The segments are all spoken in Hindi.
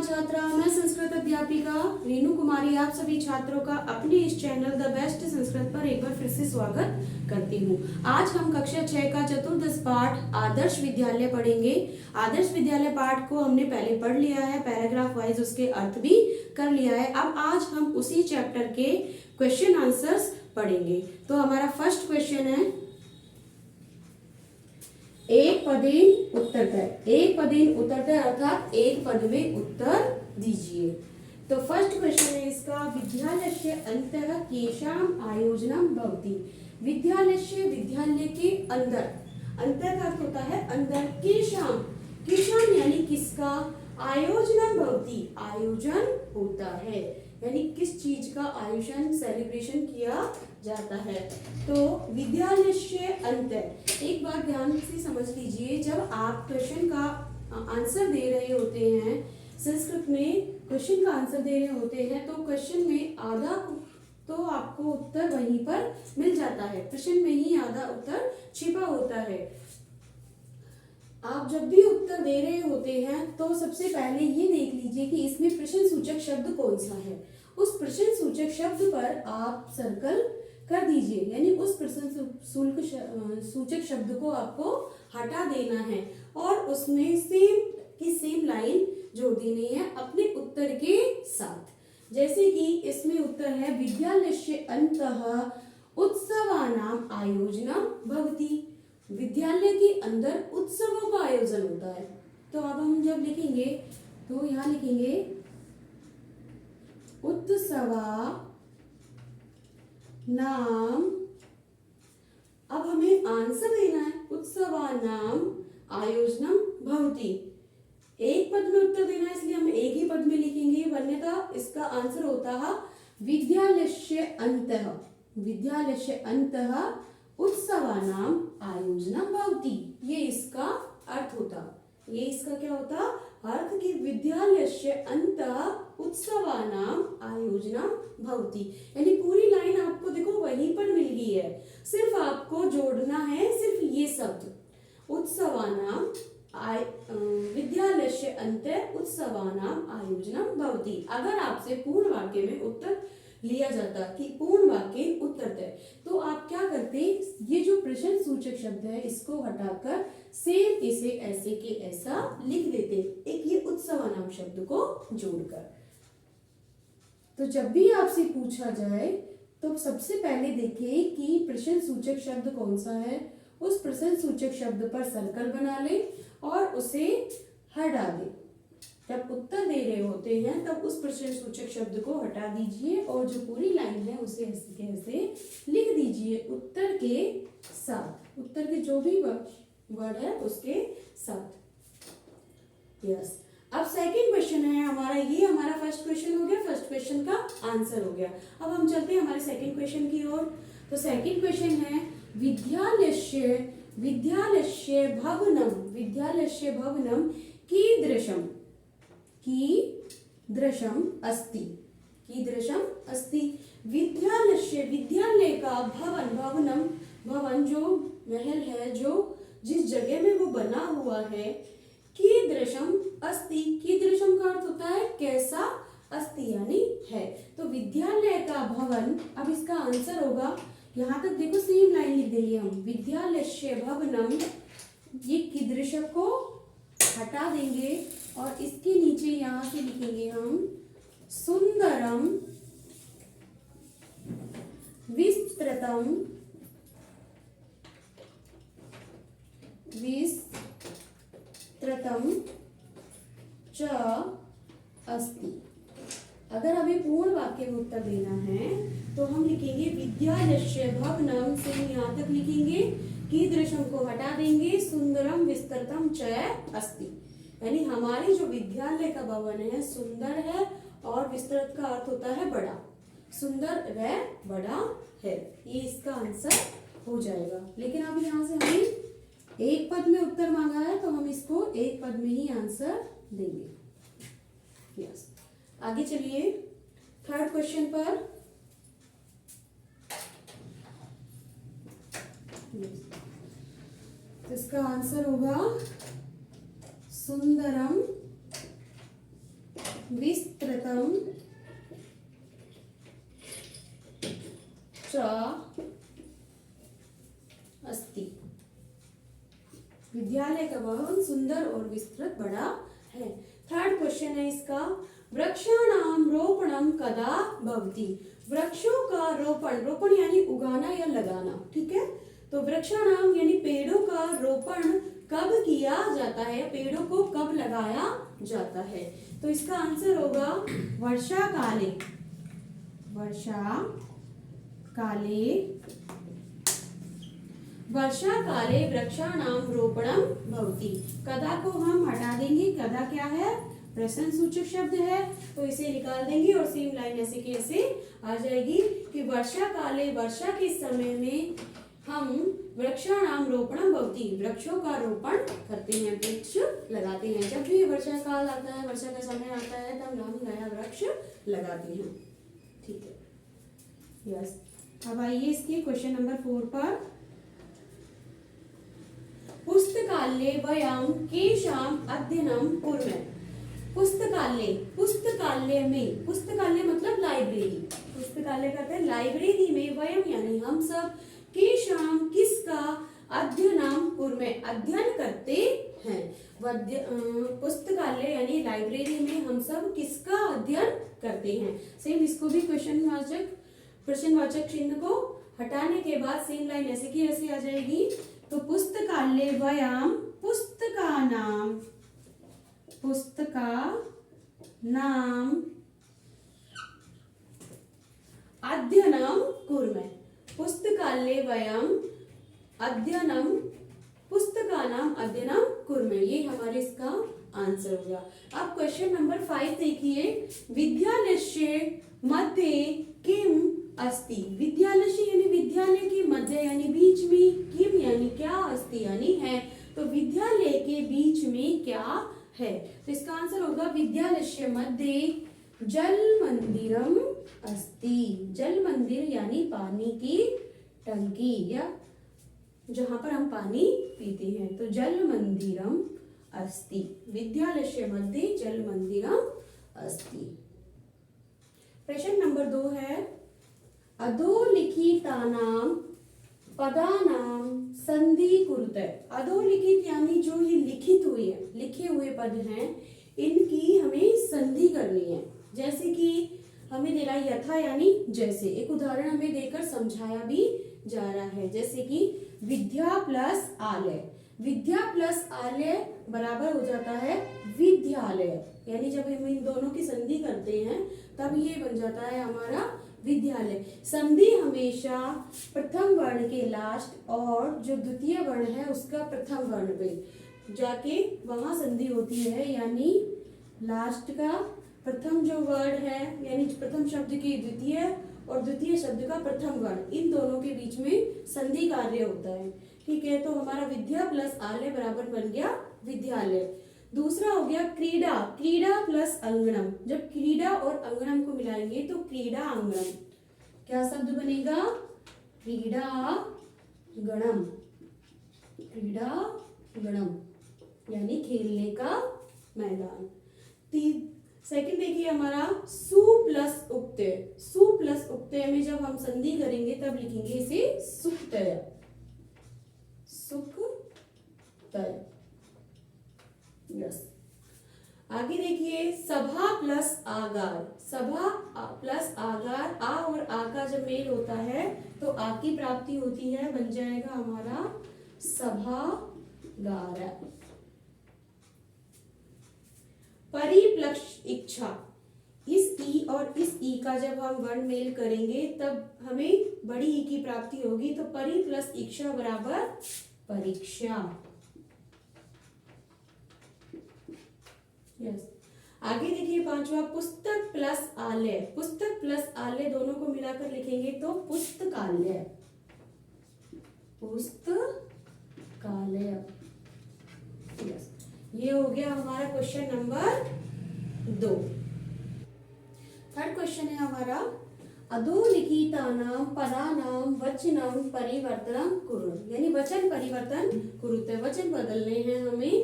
छात्रा, मैं संस्कृत अध्यापिका रीनू कुमारी आप सभी छात्रों का अपने इस चैनल द बेस्ट संस्कृत पर एक बार फिर से स्वागत करती हूँ। आज हम कक्षा 6 का चतुर्दश पाठ आदर्श विद्यालय पढ़ेंगे। आदर्श विद्यालय पाठ को हमने पहले पढ़ लिया है, पैराग्राफ वाइज उसके अर्थ भी कर लिया है। अब आज हम उसी चैप्टर के क्वेश्चन आंसर्स पढ़ेंगे। तो हमारा फर्स्ट क्वेश्चन है, एक पदेन उत्तरतः। एक पदेन उत्तरतः अर्थात एक पद में उत्तर दीजिए। तो फर्स्ट क्वेश्चन है इसका, विद्यालयस्य अन्तः केषाम् आयोजनम भवति। विद्यालयस्य विद्यालय के अंदर, अंतर का अर्थ होता है अंदर, केषाम्, केषाम् यानी किसका, आयोजनम भवति आयोजन होता है, यानी किस चीज का आयोजन सेलिब्रेशन किया जाता है। तो विद्यालयस्य अंतर, एक बात ध्यान से समझ लीजिए, जब आप क्वेश्चन का आंसर दे रहे होते हैं, संस्कृत में क्वेश्चन का आंसर दे रहे होते हैं, तो क्वेश्चन में आधा तो आपको उत्तर वहीं पर मिल जाता है, प्रश्न में ही आधा उत्तर छिपा होता है। आप जब भी उत्तर दे रहे होते हैं तो सबसे पहले ये देख लीजिए कि इसमें प्रश्न सूचक शब्द कौन सा है। उस प्रश्न सूचक शब्द पर आप सर्कल कर दीजिए, यानी उस प्रश्न सूचक शब्द को आपको हटा देना है और उसमें सेम की सेम लाइन जोड़ देनी है अपने उत्तर के साथ। जैसे कि इसमें उत्तर है, विद्यालयस्य अन्तः उत्सवानाम आयोजनम भवति। विद्यालय के अंदर उत्सवों का आयोजन होता है। तो अब हम जब लिखेंगे तो यहाँ लिखेंगे उत्सवा नाम, अब हमें आंसर देना है, उत्सवा नाम आयोजनम भवति। एक पद में उत्तर देना है, इसलिए हम एक ही पद में लिखेंगे, वन्यथा इसका आंसर होता है विद्यालयस्य अन्तः। विद्यालयस्य अन्तः उत्सवानाम आयोजनम भवति, ये इसका अर्थ होता। ये इसका क्या होता, अर्थ कि विद्यालयस्य अन्तः उत्सवानाम आयोजनम भवति, यानी पूरी लाइन आपको देखो वहीं पर मिल गई है, सिर्फ आपको जोड़ना है सिर्फ ये शब्द, उत्सवानाम विद्यालयस्य अन्तः उत्सवानाम आयोजनम भवति। अगर आपसे पूर्ण वाक्य में उत्तर लिया जाता कि पूर्ण वाक्य उत्तरतः, तो आप क्या करते, ये जो प्रश्न सूचक शब्द है इसको हटाकर सेम इसे ऐसे के ऐसा लिख देते, एक ये उत्सवानाम शब्द को जोड़कर। तो जब भी आपसे पूछा जाए तो सबसे पहले देखिए कि प्रश्न सूचक शब्द कौन सा है, उस प्रश्न सूचक शब्द पर सर्कल बना ले और उसे हटा दे। जब उत्तर दे रहे होते हैं तब उस प्रश्न सूचक शब्द को हटा दीजिए और जो पूरी लाइन है उसे ऐसे के ऐसे लिख दीजिए उत्तर के साथ, उत्तर के जो भी वर्ड है उसके साथ। यस, अब सेकंड क्वेश्चन है हमारा, ये हमारा फर्स्ट क्वेश्चन हो गया, फर्स्ट क्वेश्चन का आंसर हो गया। अब हम चलते हैं हमारे सेकंड क्वेश्चन की ओर। तो सेकंड क्वेश्चन है, विद्यालयस्य भवनम, विद्यालयस्य भवनम कीदृशम अस्ति, कीदृशम अस्ति। विद्यालयस्य, विद्यालय का भवन, भवनम भवन जो महल है, जो जिस जगह में वो बना हुआ है, कीदृशम अस्ति, कीदृशम का अर्थ होता है कैसा, अस्ति यानी है। तो विद्यालय का भवन, अब इसका आंसर होगा, यहाँ तक देखो सेम लाइन लिख देंगे हम, विद्यालयस्य भवनम, ये कीदृशम को हटा देंगे और इसके नीचे यहाँ से लिखेंगे हम सुंदरम विस्तृतम च अस्ति। अगर हमें पूर्ण वाक्य में उत्तर देना है तो हम लिखेंगे विद्यालयस्य भवनम से यहाँ तक लिखेंगे, कीदृशम को हटा देंगे, सुंदरम विस्तृतम च अस्ति, यानी हमारी जो विद्यालय का भवन है सुंदर है और विस्तृत का अर्थ होता है बड़ा, सुंदर व बड़ा है, ये इसका आंसर हो जाएगा। लेकिन अब यहाँ से हमें एक पद में उत्तर मांगा है तो हम इसको एक पद में ही आंसर देंगे। यस, आगे चलिए थर्ड क्वेश्चन पर। तो इसका आंसर होगा सुंदरम विस्तृतं च अस्ति। विद्यालय का भवन सुंदर और विस्तृत बड़ा है। थर्ड क्वेश्चन है इसका, वृक्षाणाम रोपणम कदा भवति। वृक्षों का रोपण, रोपण यानी उगाना या लगाना, ठीक है। तो वृक्षाणाम यानी पेड़ों का रोपण कब किया जाता है, पेड़ों को कब लगाया जाता है। तो इसका आंसर होगा वर्षा काले। वर्षा काले, वर्षा काले वृक्षाणाम रोपणम भवति। कदा को हम हटा देंगे, कदा क्या है, प्रश्न सूचक शब्द है, तो इसे निकाल देंगे और सेम लाइन ऐसे की ऐसे आ जाएगी कि वर्षा काले, वर्षा के समय में हम वृक्षाणाम रोपणम भवति, वृक्षों का रोपण करते हैं, वृक्ष लगाते हैं। जब भी वर्षा काल आता है, वर्षा का समय आता है, तब हम नया वृक्ष लगाते हैं, ठीक है। यस, अब आइए इसके क्वेश्चन नंबर 4 पर। पुस्तकालये वयं केषाम् अध्ययनं कुर्मः। पुस्तकालय, पुस्तकालय में, पुस्तकालय मतलब लाइब्रेरी, पुस्तकालय कहते हैं लाइब्रेरी में, वयम यानी हम सब, केषाम किसका, अध्ययनम कुर्मः अध्ययन करते हैं। पुस्तकालय यानी लाइब्रेरी में हम सब किसका अध्ययन करते हैं। सेम इसको भी प्रश्नवाचक चिन्ह को हटाने के बाद सेम लाइन ऐसे की ऐसे आ जाएगी। तो पुस्तकालय वयम पुस्तकानाम, पुस्तका नाम अध्ययनम कुर्मः। पुस्तकालय वयम अध्ययनम, पुस्तकानाम अध्ययनम कुर्मः, ये हमारे इसका आंसर होगा। अब क्वेश्चन नंबर 5 देखिए, विद्यालयस्य मध्ये किम अस्ति। विद्यालय यानी विद्यालय के मध्य यानी बीच में, किम यानी क्या, अस्ति यानी है, तो विद्यालय के बीच में क्या है। तो इसका आंसर होगा विद्यालय मध्ये जल मंदिरम अस्ति। जल मंदिर यानी पानी की टंकी या जहां पर हम पानी पीते हैं, तो जल मंदिरम अस्ति। विद्यालय मध्ये जल मंदिरम अस्ति। प्रश्न नंबर 2 है, अधोलिखितानां पदानां संधि कुरुतः। अधोलिखित यानी जो ये लिखित हुए हैं, लिखे हुए पद हैं, इनकी हमें संधि करनी है। जैसे कि हमें दे रहा है यथा यानी जैसे, एक उदाहरण हमें देकर समझाया भी जा रहा है। जैसे कि विद्या प्लस आलय, विद्या प्लस आलय बराबर हो जाता है विद्यालय, यानी जब हम इन दोनों की संधि करते हैं तब ये बन जाता है हमारा विद्यालय। संधि हमेशा प्रथम वर्ण के लास्ट और जो द्वितीय वर्ण है उसका प्रथम वर्ण पे जाके वहां संधि होती है, यानी लास्ट का प्रथम जो वर्ड है, यानी प्रथम शब्द की द्वितीय और द्वितीय शब्द का प्रथम वर्ण, इन दोनों के बीच में संधि कार्य होता है, ठीक है। तो हमारा विद्या प्लस आलय बराबर बन गया विद्यालय। दूसरा हो गया क्रीडा, क्रीडा प्लस अंगणम। जब क्रीडा और अंगणम को मिलाएंगे तो क्रीडा अंगणम, क्या शब्द बनेगा, क्रीडा गणम, क्रीडा गणम यानी खेलने का मैदान। सेकंड देखिए हमारा सु प्लस उक्तय। सु प्लस उक्तय में जब हम संधि करेंगे तब लिखेंगे इसे सुक्तय, सुक्तय। यस, आगे देखिए सभा प्लस आगार। सभा प्लस आगार, आ और आ का जब मेल होता है तो आ की प्राप्ति होती है, बन जाएगा हमारा सभागार। परिप्लक्ष इच्छा, इस ई और इस ई का जब हम वर्ण मेल करेंगे तब हमें बड़ी ई की प्राप्ति होगी, तो परि प्लस इच्छा बराबर परीक्षा। यस, आगे देखिए पांचवा पुस्तक प्लस आलय। पुस्तक प्लस आलय दोनों को मिलाकर लिखेंगे तो पुस्तकालय, पुस्तकालय। यस, ये हो गया हमारा क्वेश्चन नंबर 2। थर्ड क्वेश्चन है हमारा अधोलिखितानां पदानां वचनं परिवर्तनं कुरु, यानी वचन परिवर्तन कुरुते, वचन बदलने हैं हमें।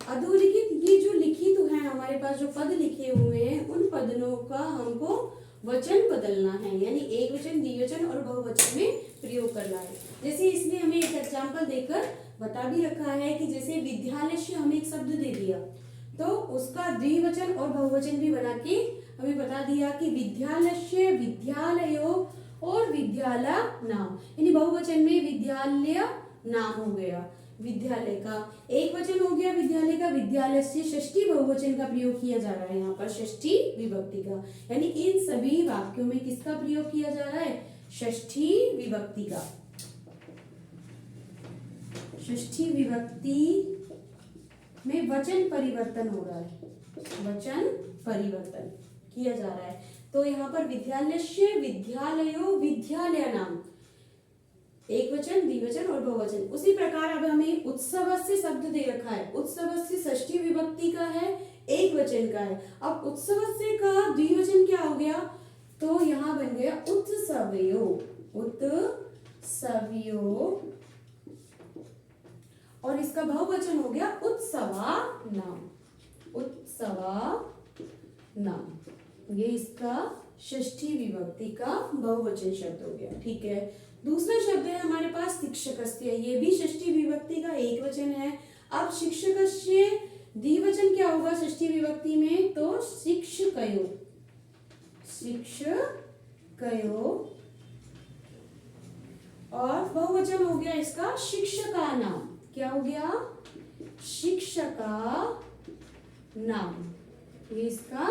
अधोलिखित, ये जो लिखित है हमारे पास जो पद लिखे हुए हैं हैं उन पदों का हमको वचन बदलना है, यानी एक वचन, द्विवचन और बहुवचन में प्रयोग करना है। जैसे इसमें हमें एक एग्जाम्पल देकर बता भी रखा है कि जैसे विद्यालय से हमें एक शब्द दे दिया तो उसका द्विवचन और बहुवचन भी बना के हमें बता दिया कि विद्यालय, विद्यालयो और विद्यालय नाम, यानी बहुवचन में विद्यालय नाम हो गया, विद्यालय का एक वचन हो गया विद्यालय का, विद्यालय से षष्ठी बहुवचन का प्रयोग किया जा रहा है यहाँ पर षष्ठी विभक्ति का, यानी इन सभी वाक्यों में किसका प्रयोग किया जा रहा है? षष्ठी विभक्ति का। षष्ठी विभक्ति में वचन परिवर्तन हो रहा है, वचन परिवर्तन किया जा रहा है। तो यहाँ पर विद्यालय, विद्यालयो, विद्यालय नाम, एक वचन, द्विवचन और बहुवचन। उसी प्रकार अब हमें उत्सव से शब्द दे रखा है, उत्सव से षष्ठी विभक्ति का है, एक वचन का है। अब उत्सव से का द्विवचन क्या हो गया? तो यहाँ बन गया उत्सवयो, उत्सवयो, और इसका बहुवचन हो गया उत्सवा नाम, उत्सवा नाम। ये इसका षष्ठी विभक्ति का बहुवचन शब्द हो गया। ठीक है, दूसरा शब्द है हमारे पास शिक्षकस्य, ये भी षष्ठी विभक्ति का एक वचन है। अब शिक्षकस्य द्विवचन क्या होगा षष्ठी विभक्ति में? तो शिक्षकयो, शिक्षकयो, और बहुवचन हो गया इसका शिक्षका नाम। क्या हो गया? शिक्षका नाम, ये इसका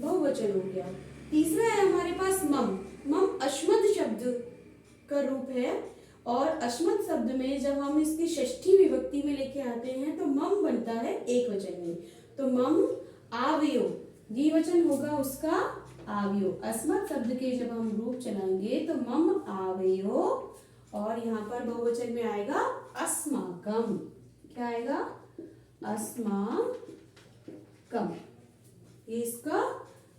बहुवचन हो गया। तीसरा है हमारे पास मम, मम अश्मद शब्द का रूप है, और अश्मद शब्द में जब हम इसकी षष्ठी विभक्ति में लेके आते हैं तो मम बनता है एक वचन में। तो मम आवयो, द्विवचन होगा उसका आवयो। अस्मद शब्द के जब हम रूप चलाएंगे तो मम आवयो, और यहाँ पर बहुवचन में आएगा अस्माकम। क्या आएगा? अस्माकम, ये इसका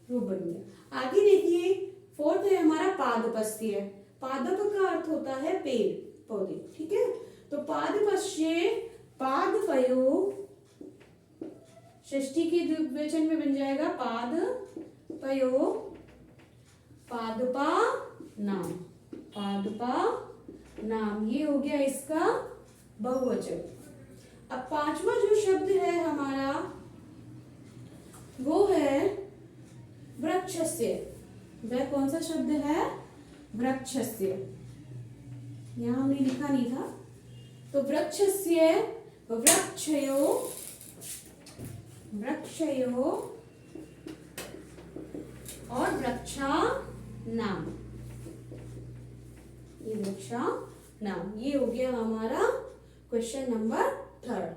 रूप बन गया। आगे देखिए, फोर्थ है हमारा पादपस्य। पादप का अर्थ होता है पेड़ पौधे। ठीक है, तो पादपस्य, पादपयो, षष्ठी के द्विवचन में बन जाएगा पादपयो, पादपा नाम, पादपा नाम, ये हो गया इसका बहुवचन। अब पांचवा जो शब्द है हमारा वो है वृक्षस्य। वह कौन सा शब्द है? वृक्षस्य। यहाँ हमने लिखा नहीं था, तो वृक्षस्य, वृक्षयो, वृक्षयो और वृक्षा नाम, ये वृक्षा नाम, ये हो गया हमारा क्वेश्चन नंबर 3।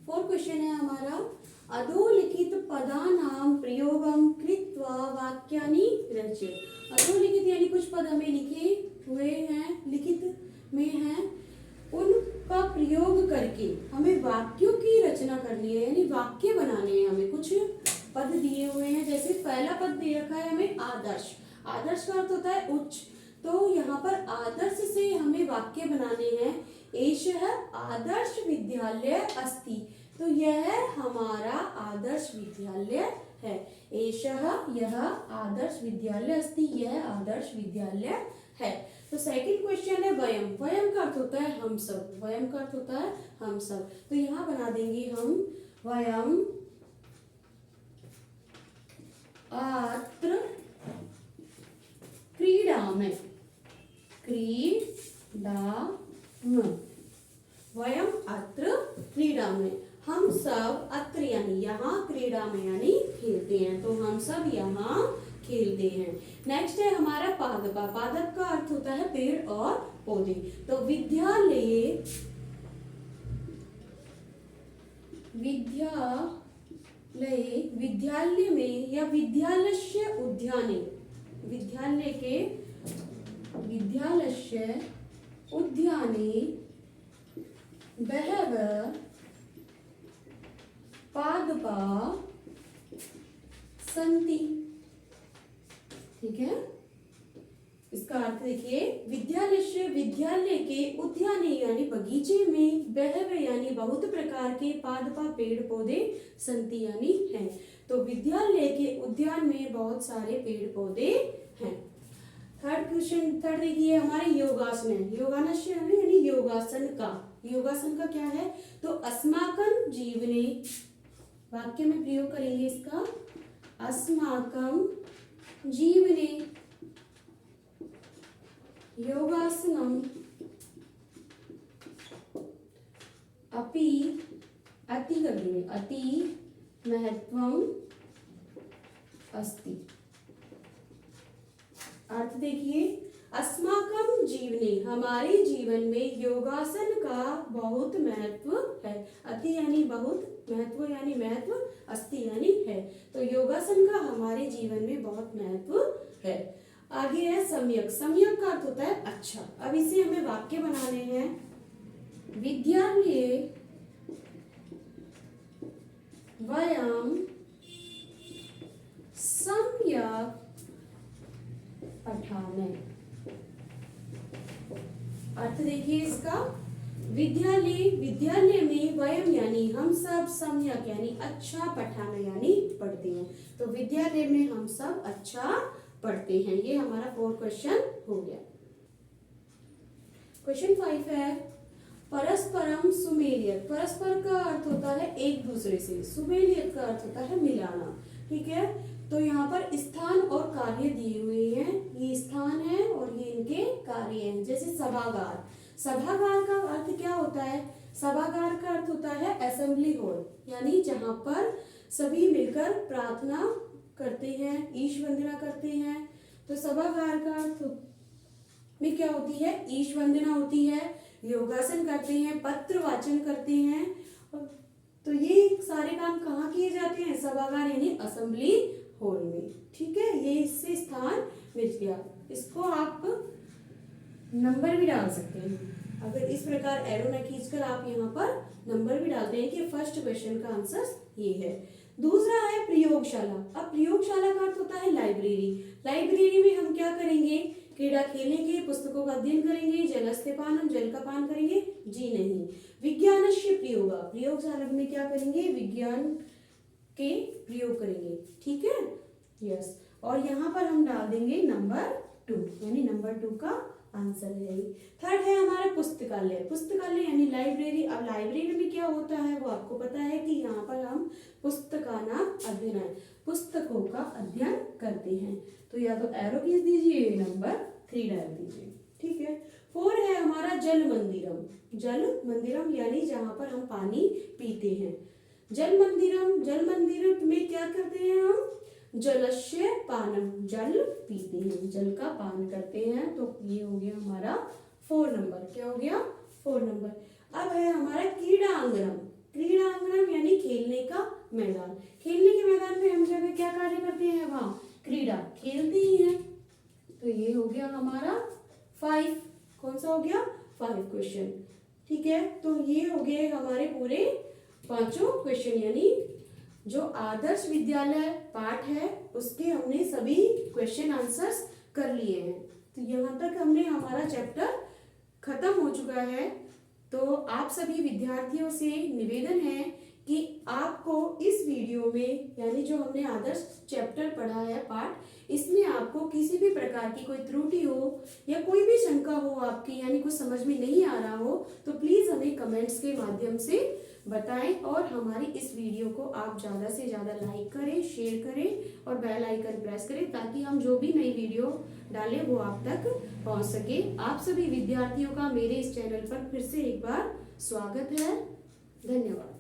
फोर्थ क्वेश्चन है हमारा, अधोलिखित पदानां प्रयोगं कृत्वा वाक्यानि रचय। अधोलिखित यानी कुछ पद हमें लिखे हुए हैं, लिखित में हैं, उनका प्रयोग करके हमें वाक्यों की रचना करनी है, यानी वाक्य बनाने हैं। हमें कुछ पद दिए हुए हैं, जैसे पहला पद दे रखा है हमें आदर्श। आदर्श का अर्थ होता है उच्च, तो यहाँ पर आदर्श से हमें वाक्य बनाने हैं। एषः आदर्श विद्यालय अस्ति, तो यह हमारा आदर्श विद्यालय है। एषः, यह आदर्श विद्यालय अस्ति, यह आदर्श विद्यालय है। तो सेकंड क्वेश्चन है वयम। वयम का अर्थ होता है हम सब, वयम का अर्थ होता है हम सब, तो यहाँ बना देंगे हम वयम अत्र क्रीडामः, क्रीडामः, वयम अत्र क्रीडामः, हम सब, अत्र यानी यहाँ, क्रीडामः यानी खेलते हैं, तो हम सब यहाँ खेलते हैं। नेक्स्ट है हमारा पादपा। पादप का अर्थ होता है पेड़ और पौधे, तो विद्यालय, विद्यालय, विद्यालय में या विद्यालयस्य उद्याने, विद्यालय के, विद्यालयस्य उद्याने बहवः पादपा सन्ति। ठीक है, इसका अर्थ देखिए, विद्यालय विद्यालय के उद्याने यानी बगीचे में बहवे यानी बहुत प्रकार के पादपा पेड़ पौधे संति यानी हैं। तो विद्यालय के उद्यान में बहुत सारे पेड़ पौधे हैं। थर्ड देखिए हमारे योगासन है। योगासन यानी योगासन का क्या है, तो अस्माकं जीवने, वाक्य में प्रयोग करेंगे इसका, अस्माकं जीवने योगासनम अति महत्वम अस्ति। अर्थ देखिए, अस्माकं जीवने हमारे जीवन में योगासन का बहुत महत्व है। अति यानी बहुत, महत्व यानी महत्व, अस्ति यानी है। तो योगासन का हमारे जीवन में बहुत महत्व है। आगे है सम्यक। सम्यक का अर्थ होता है अच्छा। अब इसे हमें वाक्य बनाने हैं। विद्यालये वयं सम्यक पठामहे। अर्थ देखिए इसका, विद्यालय में वयम यानी हम सब, सम्यक यानी अच्छा, पठाना यानी पढ़ते हैं। तो विद्यालय में हम सब अच्छा पढ़ते हैं। ये हमारा 4 क्वेश्चन हो गया। क्वेश्चन 5 है परस्परम सुमेलियत। परस्पर का अर्थ होता है एक दूसरे से, सुमेलियत का अर्थ होता है मिलाना। ठीक है, तो यहाँ पर स्थान और कार्य दिए हुए हैं। ये स्थान है और ये इनके कार्य हैं। जैसे सभागार, सभागार का अर्थ क्या होता है, सभागार का अर्थ होता है असेंबली हॉल, यानी जहाँ पर सभी मिलकर प्रार्थना करते हैं, ईश वंदना करते हैं। तो सभागार का अर्थ में क्या होती है, ईश वंदना होती है, योगासन करते हैं, पत्र वाचन करते हैं। तो ये सारे काम कहाँ किए जाते हैं, सभागार यानी असेंबली हॉल में। ठीक है, ये इससे स्थान मिल गया। इसको आप नंबर भी डाल सकते हैं। अगर इस प्रकार एरो न खींचकर आप यहाँ पर नंबर भी डालते हैं कि फर्स्ट क्वेश्चन का आंसर ये है। दूसरा है प्रयोगशाला। अब प्रयोगशाला का अर्थ होता है लाइब्रेरी। लाइब्रेरी में हम क्या करेंगे, क्रीड़ा खेलेंगे, पुस्तकों का अध्ययन करेंगे, जलस्ते पानम जल का पान करेंगे, जी नहीं। विज्ञानस्य प्रयोग, प्रयोगशाला में क्या करेंगे, विज्ञान के प्रयोग करेंगे। ठीक है, यस। और यहाँ पर हम डाल देंगे नंबर 2, यानी नंबर 2 का आंसर है। थर्ड है हमारा पुस्तकालय। पुस्तकालय यानी लाइब्रेरी। अब लाइब्रेरी में क्या होता है वो आपको पता है कि यहाँ पर हम पुस्तकाना अध्ययन, पुस्तकों का अध्ययन करते हैं। तो या तो एरो खींच दीजिए, नंबर 3 डाल दीजिए। ठीक है। 4 है हमारा जल मंदिरम। जल मंदिरम यानी जहाँ पर हम पानी पीते हैं। जल मंदिर में क्या करते हैं हम, जलस्य पानम, जल पीते हैं, जल का पान करते हैं। तो ये हो गया हमारा 4 नंबर। क्या हो गया, 4 नंबर। अब है हमारा क्रीड़ा आंगनम। क्रीड़ा आंगनम यानी खेलने का मैदान। खेलने के मैदान में हम जब क्या कार्य करते हैं, वहाँ क्रीड़ा खेलते ही हैं। तो ये हो गया हमारा 5। कौन सा हो गया, 5 क्वेश्चन। ठीक है, तो ये हो गए हमारे पूरे 5 क्वेश्चन, यानी जो आदर्श विद्यालय पाठ है उसके हमने सभी क्वेश्चन आंसर्स कर लिए हैं। तो यहाँ तक हमने हमारा चैप्टर खत्म हो चुका है। तो आप सभी विद्यार्थियों से निवेदन है कि आपको इस वीडियो में, यानी जो हमने आदर्श चैप्टर पढ़ा है पाठ, इसमें आपको किसी भी प्रकार की कोई त्रुटि हो या कोई भी शंका हो आपकी, यानी कुछ समझ में नहीं आ रहा हो, तो प्लीज हमें कमेंट्स के माध्यम से बताएं। और हमारी इस वीडियो को आप ज़्यादा से ज़्यादा लाइक करें, शेयर करें और बेल आइकन प्रेस करें, ताकि हम जो भी नई वीडियो डालें वो आप तक पहुंच सके। आप सभी विद्यार्थियों का मेरे इस चैनल पर फिर से एक बार स्वागत है। धन्यवाद।